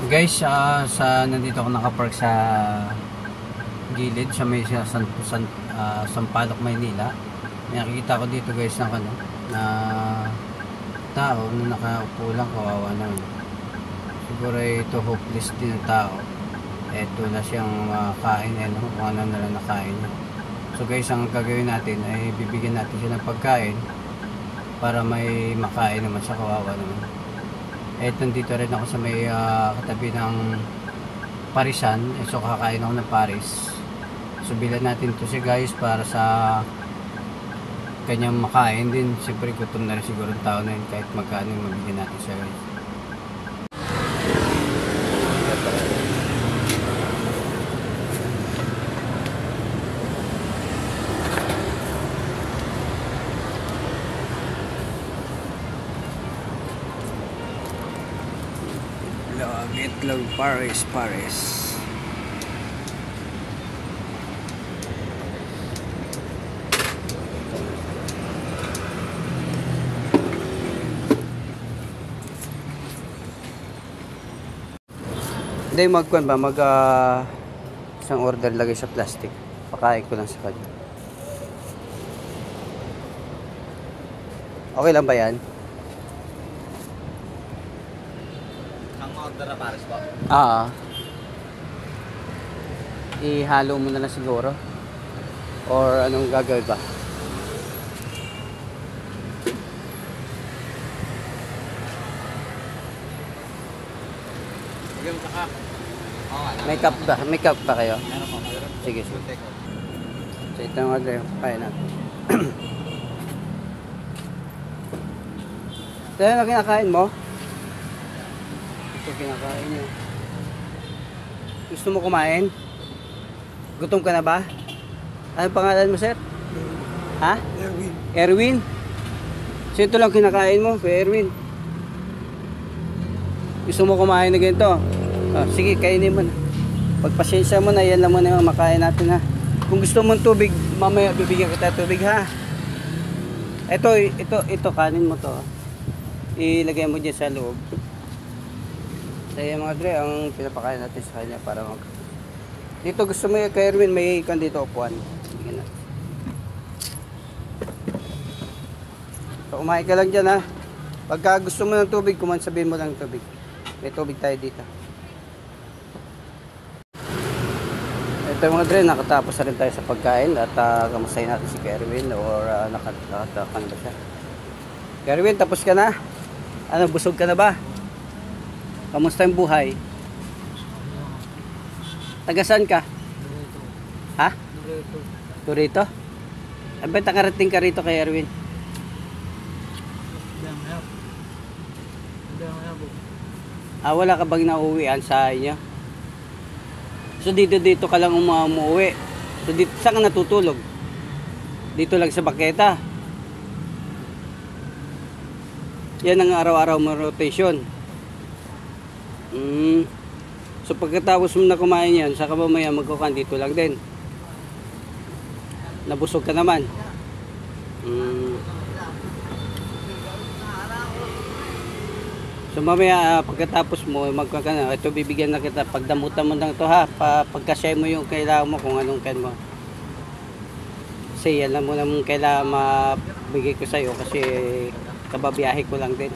Guys, nandito ako nakapark sa gilid sa may Sampaloc, Maynila. May nakikita ko dito guys ng na tao na nakaupo lang, kawawa naman. Siguro ito hopeless din ng tao. Ito na siyang kain, kung ano na lang nakain niya. So guys, ang gagawin natin ay bibigyan natin siya ng pagkain para may makain naman siya, kawawa naman. Nandito rin ako sa may katabi ng parisan. So kakain ako ng paris. So bilan natin to siya guys para sa kanyang makain din. Siyempre gutom na rin siguro ang tao na yun, kahit magkano mabigyan natin siya guys. Itlog Paris. Hindi magkuhan ba isang order lagay sa plastic. Pakain ko lang sa kanya. Okay lang ba yan? Order na pares po? Ihalo mo na lang siguro. Or anong gagawin ba? Bigyan mo ka. May cup ba kayo? Meron po. Sige. So ito ang order. Kaya natin. Ito na kinakain mo? Ito kinakain niyo. Gusto mo kumain? Gutom ka na ba? Ano pangalan mo, sir? Ha? Erwin. So ito lang kinakain mo, Erwin. Gusto mo kumain na ganito? Sige, kainin mo na. Pagpasensya mo na, yan lang muna yung makain natin ha. Kung gusto mong tubig, mamaya bibigyan kita tubig ha. Ito kanin mo to. Ilagay mo dyan sa loob. Kaya mga dre, ang pinapakain natin sa kanya para dito gusto mo kay Erwin, may ikan dito upuan. Bigyan natin. So kumain ka lang dyan ha. Pagka gusto mo ng tubig, sabihin mo lang tubig. May tubig tayo dito. Ito mga dre, nakatapos na rin tayo sa pagkain at kamustahin natin si Erwin or nakatakan ba siya. Erwin, tapos ka na? Ano, busog ka na ba? Kamusta yung buhay? Tagasan ka? Ha? Turito? Ay ba't nakarating ka rito kay Erwin? Wala ka bang nauwian sa inyo? So dito ka lang umuwi. So dito, saan ka natutulog? Dito lang sa baketa. Yan ang araw-araw mo rotation. So pagkatapos mo na kumain yan, saka mamaya magkukan dito lang din. Nabusog ka naman. So mamaya pagkatapos mo magkukan na, ito bibigyan na kita, pagdamutan mo lang ito ha, pagkasya mo yung kailangan mo kung anong kan mo. Kasi yan lang muna mong kailangan mabigay ko sa'yo kasi kababiyahe ko lang din.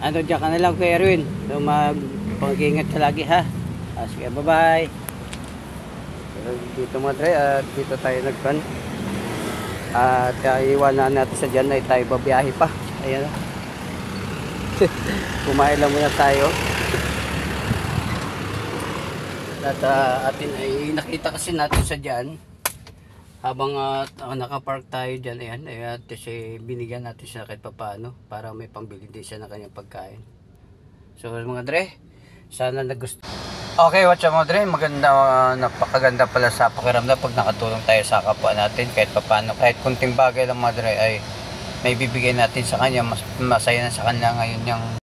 Ano, dyan ka na lang kay Erwin. So mag-ingat ka lagi ha. Sige, bye bye. Dito mga dre, at dito tayo nagpan. At iwanan natin sa dyan ay tayo babiyahe pa. Ayan. Kumain lang muna tayo. At atin ay nakita kasi natin sa dyan habang nakapark tayo dyan. Ayan, at kasi binigyan natin siya kahit papaano para may pambili din siya ng kanyang pagkain. So mga dre, sana nagustuhan. Okay, what's up mga dre, napakaganda pala sa pakiramdam pag nakatulong tayo sa kapwa natin kahit papaano, kahit kunting bagay lang mga dre ay may bibigay natin sa kanya. Mas masaya na sa kanya ngayon yung